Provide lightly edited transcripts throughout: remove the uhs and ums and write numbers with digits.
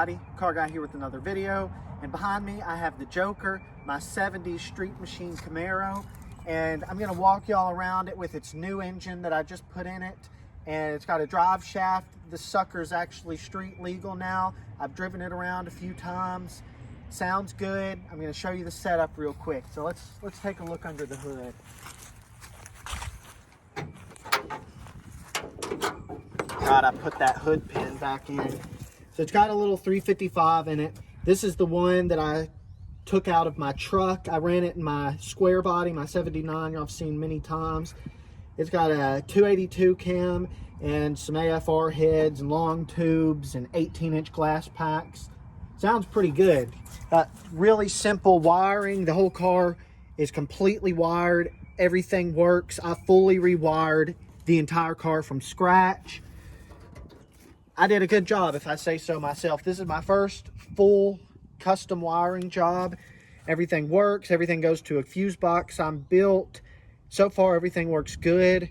everybody, Car Guy here with another video. And behind me I have the Joker, my 70s Street Machine Camaro, and I'm going to walk y'all around it with its new engine that I just put in it. And it's got a drive shaft. This sucker's actually street legal now. I've driven it around a few times. Sounds good. I'm going to show you the setup real quick. So let's take a look under the hood. God, I put that hood pin back in. So it's got a little 355 in it. This is the one that I took out of my truck. I ran it in my square body, my 79 y'all have seen many times. It's got a 282 cam and some AFR heads and long tubes and 18-inch glass packs. Sounds pretty good. Really simple wiring. The whole car is completely wired. Everything works. I fully rewired the entire car from scratch. I did a good job, if I say so myself. This is my first full custom wiring job. Everything works. Everything goes to a fuse box I'm built. So far, everything works good.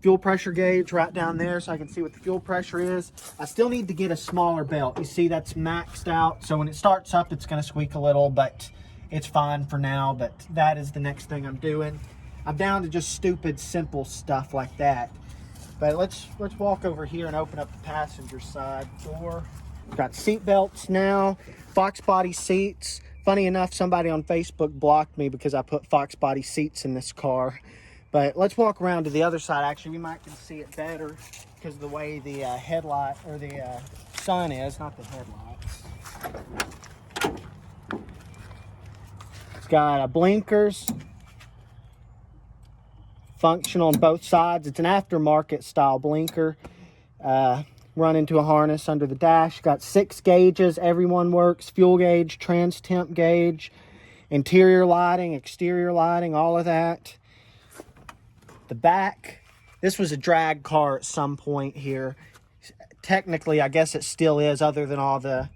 Fuel pressure gauge right down there so I can see what the fuel pressure is. I still need to get a smaller belt. You see, that's maxed out. So when it starts up, it's going to squeak a little, but it's fine for now. But that is the next thing I'm doing. I'm down to just stupid, simple stuff like that. But let's walk over here and open up the passenger side door. Got seat belts now, Fox body seats. Funny enough, somebody on Facebook blocked me because I put Fox body seats in this car. But let's walk around to the other side. Actually, we might can see it better because of the way the headlight or the sun is, not the headlights. It's got blinkers. Functional on both sides. It's an aftermarket style blinker. Run into a harness under the dash. Got 6 gauges. Everyone works. Fuel gauge, trans temp gauge, interior lighting, exterior lighting, all of that. The back. This was a drag car at some point here. Technically, I guess it still is, other than all the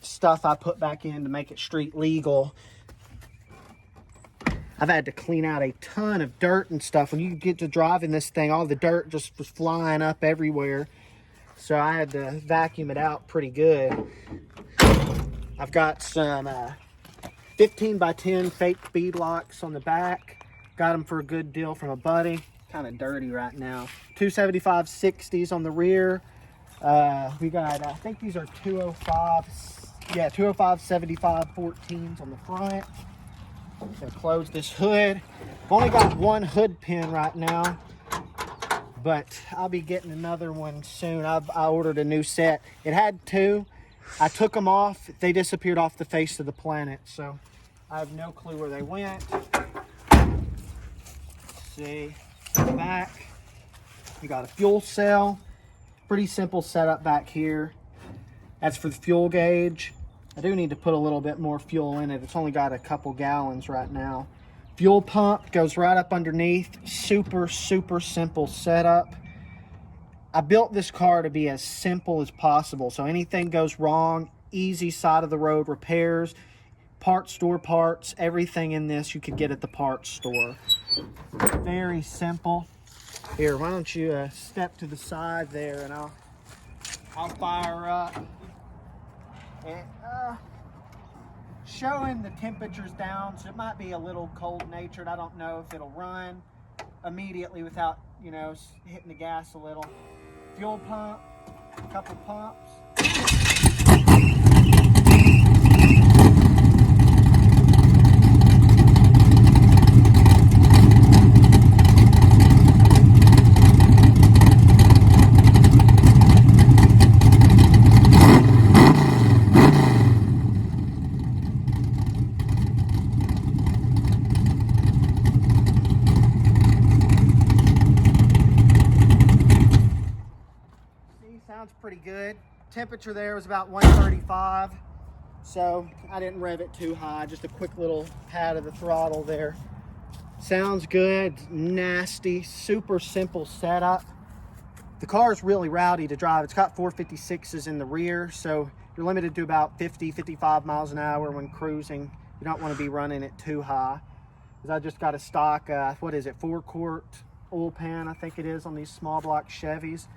stuff I put back in to make it street legal. I've had to clean out a ton of dirt and stuff. When you get to driving this thing, all the dirt just was flying up everywhere. So I had to vacuum it out pretty good. I've got some 15 by 10 fake bead locks on the back. Got them for a good deal from a buddy. Kind of dirty right now. 275 60s on the rear. We got, I think these are 205, yeah, 205 75 14s on the front. So close this hood. I've only got one hood pin right now, but I'll be getting another one soon. I ordered a new set. It had 2. I took them off. They disappeared off the face of the planet, so I have no clue where they went. Let's see, the back. We got a fuel cell. Pretty simple setup back here. That's for the fuel gauge. I do need to put a little bit more fuel in it. It's only got a couple gallons right now. Fuel pump goes right up underneath. Super simple setup. I built this car to be as simple as possible. So anything goes wrong, easy side of the road repairs, parts store parts, everything in this you could get at the parts store. Very simple. Here, why don't you step to the side there and I'll fire up. And, showing the temperatures down, so it might be a little cold natured. I don't know if it'll run immediately without, you know, hitting the gas a little. Fuel pump, a couple pumps. Sounds pretty good. Temperature there was about 135, so I didn't rev it too high. Just a quick little pat of the throttle there. Sounds good. Nasty, super simple setup. The car is really rowdy to drive. It's got 456s in the rear, so you're limited to about 50, 55 miles an hour when cruising. You don't want to be running it too high. Because I just got a stock, what is it, 4-quart oil pan, I think it is, on these small block Chevys.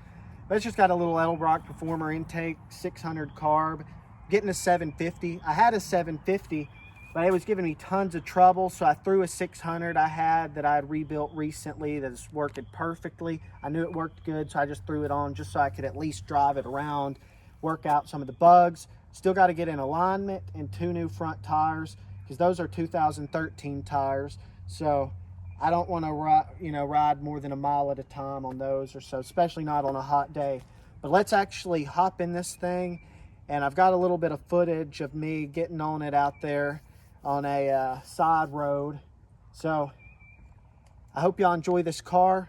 But it's just got a little Edelbrock Performer intake, 600 carb, getting a 750. I had a 750, but it was giving me tons of trouble, so I threw a 600 I had that I had rebuilt recently that is working perfectly. I knew it worked good, so I just threw it on just so I could at least drive it around, work out some of the bugs. Still got to get in alignment and 2 new front tires, because those are 2013 tires. So I don't want to ride more than a mile at a time on those or so, especially not on a hot day. But let's actually hop in this thing, and I've got a little bit of footage of me getting on it out there on a side road. So I hope y'all enjoy this car.